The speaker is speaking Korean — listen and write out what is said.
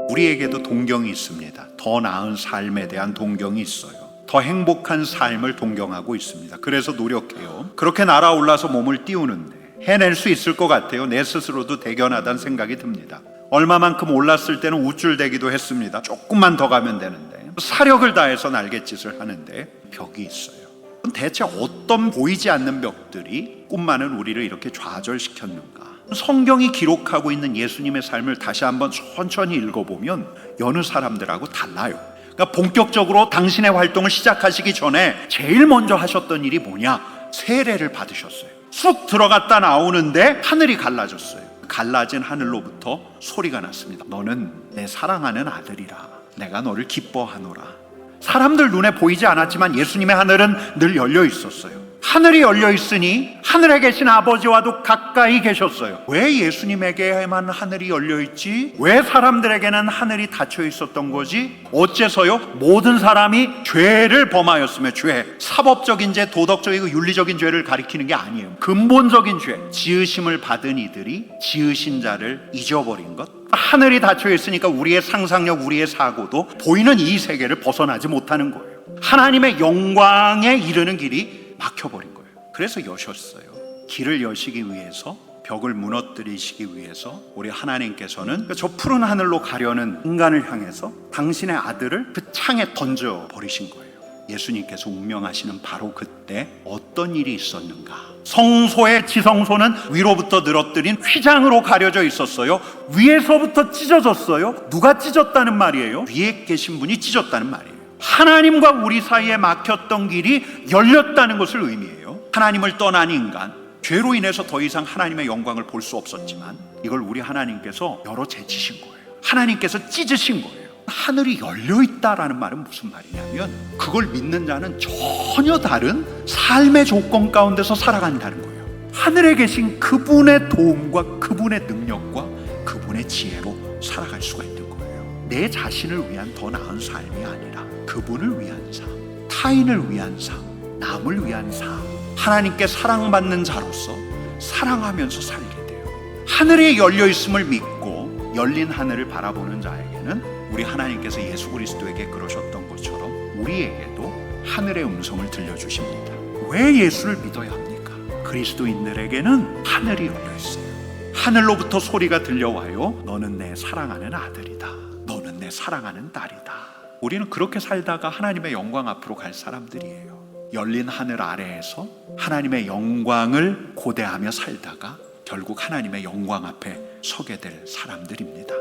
우리에게도 동경이 있습니다. 더 나은 삶에 대한 동경이 있어요. 더 행복한 삶을 동경하고 있습니다. 그래서 노력해요. 그렇게 날아올라서 몸을 띄우는데 해낼 수 있을 것 같아요. 내 스스로도 대견하다는 생각이 듭니다. 얼마만큼 올랐을 때는 우쭐대기도 했습니다. 조금만 더 가면 되는데, 사력을 다해서 날갯짓을 하는데 벽이 있어요. 대체 어떤 보이지 않는 벽들이 꿈 많은 우리를 이렇게 좌절시켰는가? 성경이 기록하고 있는 예수님의 삶을 다시 한번 천천히 읽어보면 여느 사람들하고 달라요. 그러니까 본격적으로 당신의 활동을 시작하시기 전에 제일 먼저 하셨던 일이 뭐냐? 세례를 받으셨어요. 쑥 들어갔다 나오는데 하늘이 갈라졌어요. 갈라진 하늘로부터 소리가 났습니다. 너는 내 사랑하는 아들이라. 내가 너를 기뻐하노라. 사람들 눈에 보이지 않았지만 예수님의 하늘은 늘 열려 있었어요. 하늘이 열려 있으니 하늘에 계신 아버지와도 가까이 계셨어요. 왜 예수님에게만 하늘이 열려 있지? 왜 사람들에게는 하늘이 닫혀 있었던 거지? 어째서요? 모든 사람이 죄를 범하였으며, 죄, 사법적인 죄, 도덕적이고 윤리적인 죄를 가리키는 게 아니에요. 근본적인 죄, 지으심을 받은 이들이 지으신 자를 잊어버린 것. 하늘이 닫혀 있으니까 우리의 상상력, 우리의 사고도 보이는 이 세계를 벗어나지 못하는 거예요. 하나님의 영광에 이르는 길이 막혀버린 거예요. 그래서 여셨어요. 길을 여시기 위해서, 벽을 무너뜨리시기 위해서 우리 하나님께서는 저 푸른 하늘로 가려는 인간을 향해서 당신의 아들을 그 창에 던져버리신 거예요. 예수님께서 운명하시는 바로 그때 어떤 일이 있었는가? 성소의 지성소는 위로부터 늘어뜨린 휘장으로 가려져 있었어요. 위에서부터 찢어졌어요. 누가 찢었다는 말이에요? 위에 계신 분이 찢었다는 말이에요. 하나님과 우리 사이에 막혔던 길이 열렸다는 것을 의미해요. 하나님을 떠난 인간, 죄로 인해서 더 이상 하나님의 영광을 볼 수 없었지만 이걸 우리 하나님께서 열어 제치신 거예요. 하나님께서 찢으신 거예요. 하늘이 열려있다라는 말은 무슨 말이냐면, 그걸 믿는 자는 전혀 다른 삶의 조건 가운데서 살아간다는 거예요. 하늘에 계신 그분의 도움과 그분의 능력과 그분의 지혜로 살아갈 수가 있는 거예요. 내 자신을 위한 더 나은 삶이 아니라 그분을 위한 삶, 타인을 위한 삶, 남을 위한 삶, 하나님께 사랑받는 자로서 사랑하면서 살게 돼요. 하늘이 열려있음을 믿고 열린 하늘을 바라보는 자에게는 우리 하나님께서 예수 그리스도에게 그러셨던 것처럼 우리에게도 하늘의 음성을 들려주십니다. 왜 예수를 믿어야 합니까? 그리스도인들에게는 하늘이 열려있어요. 하늘로부터 소리가 들려와요. 너는 내 사랑하는 아들이다. 너는 내 사랑하는 딸이다. 우리는 그렇게 살다가 하나님의 영광 앞으로 갈 사람들이에요. 열린 하늘 아래에서 하나님의 영광을 고대하며 살다가 결국 하나님의 영광 앞에 서게 될 사람들입니다.